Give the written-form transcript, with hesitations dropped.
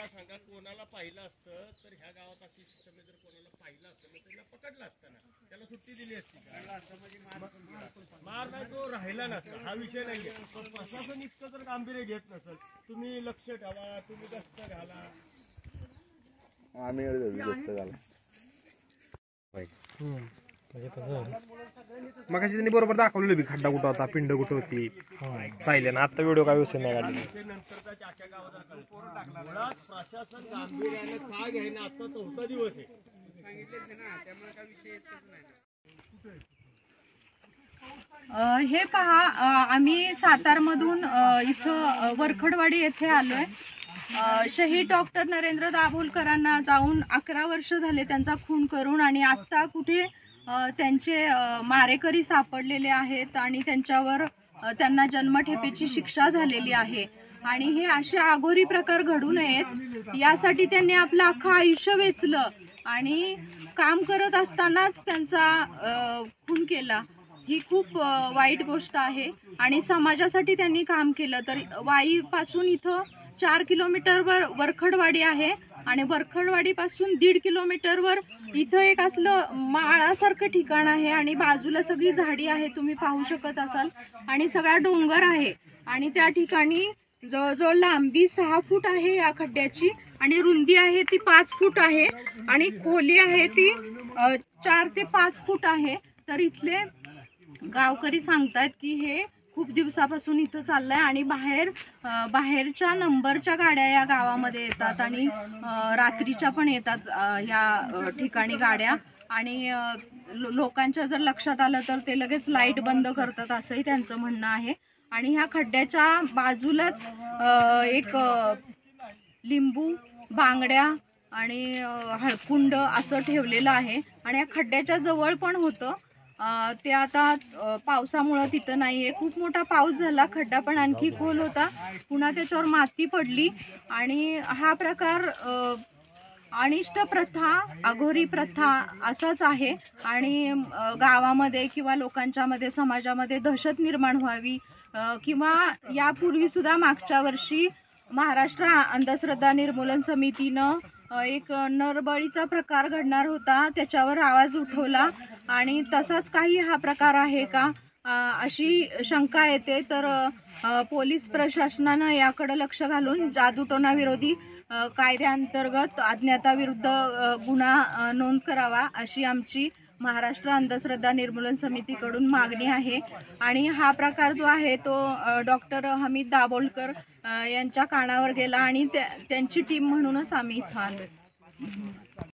मला सांगा, कोणाला पाहिलं असतं तर ह्या गावात अशी सिस्टम जर कोणाला पाहिलं असतं तर त्याला पकडलं असतं ना, त्याला सुट्टी दिली असती का? मार नाही तो राहिला नसता, हा विषय नाहीये. पण प्रशासन इतकं जर गांभीर्य घेत नसेल, तुम्ही लक्ष ठेवा, तुम्ही गस्त घाला. आम्ही गस्त घाला मग त्यांनी बरोबर दाखवलेलं बी खड्डा कुठं होता, पिंड कुठं होती सायलेन. आता व्हिडिओ काय विषय नाही काढले. नंतरचा आख्या गावाचा मुळात प्रशासन गांभीर्याने का घ्यायना, आता 4था दिवस आहे. हे पहा, आम्ही सातारमधून इथं वरखडवाडी येथे आलोय. शहीद डॉक्टर नरेंद्र दाभोलकरांना जाऊन 11 वर्ष झाले त्यांचा खून करून, आणि आत्ता कुठे त्यांचे मारेकरी सापडलेले आहेत आणि त्यांना जन्मठेपेची शिक्षा झालेली आहे. आणि हे असे आघोरी प्रकार घडू नयेत यासाठी त्यांनी आपलं अख्खं आयुष्य वेचलं आणि काम करत असतानाच त्यांचा खून केला. ही खूप वाईट गोष्ट आहे आणि समाजासाठी त्यांनी काम केलं. तर वाईपासून इथं 4 किलोमीटरवर वरखडवाडी आहे आणि वरखडवाडीपासून 1.5 किलोमीटरवर इथं एक असलं माळासारखं ठिकाण आहे आणि बाजूला सगळी झाडी आहे, तुम्ही पाहू शकत असाल, आणि सगळा डोंगर आहे. आणि त्या ठिकाणी जवळजवळ लांबी 6 फूट आहे या खड्ड्याची आणि रुंदी आहे ती 5 फूट आहे आणि खोली आहे ती 4 ते 5 फूट आहे. तर इथले गावकरी सांगतात की हे खूप दिवसापासून इथं चाललंय आणि बाहेरच्या नंबरच्या गाड्या या गावामध्ये येतात आणि रात्रीच्या पण येतात या ठिकाणी गाड्या. आणि लोकांच्या जर लक्षात आलं तर ते लगेच लाईट बंद करतात, असंही त्यांचं म्हणणं आहे. आणि ह्या खड्ड्याच्या बाजूलाच एक लिंबू, बांगड्या आणि हळकुंड असं ठेवलेलं आहे. आणि या खड्ड्याच्या जवळ पण होतं ते, आता पावसामुळं तिथं नाही आहे. खूप मोठा पाऊस झाला, खड्डा पण आणखी खोल होता, पुन्हा त्याच्यावर माती पडली. आणि हा प्रकार अनिष्ट प्रथा, अघोरी प्रथा असाच आहे. आणि गावामध्ये किंवा लोकांच्यामध्ये, समाजामध्ये दहशत निर्माण व्हावी, किंवा यापूर्वीसुद्धा मागच्या वर्षी महाराष्ट्र अंधश्रद्धा निर्मूलन समितीनं एक नरबळीचा प्रकार घडणार होता, त्याच्यावर आवाज उठवला आणि तसाच काही हा प्रकार आहे का अशी शंका येते. तर पोलीस प्रशासनानं याकडे लक्ष घालून जादूटोणा विरोधी कायद्याअंतर्गत अज्ञाताविरुद्ध गुन्हा नोंद करावा अशी आमची महाराष्ट्र अंधश्रद्धा निर्मूलन समितीकडून मागणी आहे. आणि हा प्रकार जो आहे तो डॉक्टर हमीद दाभोलकर यांच्या कानावर गेला आणि त्यांची टीम म्हणूनच आम्ही इथं आलो.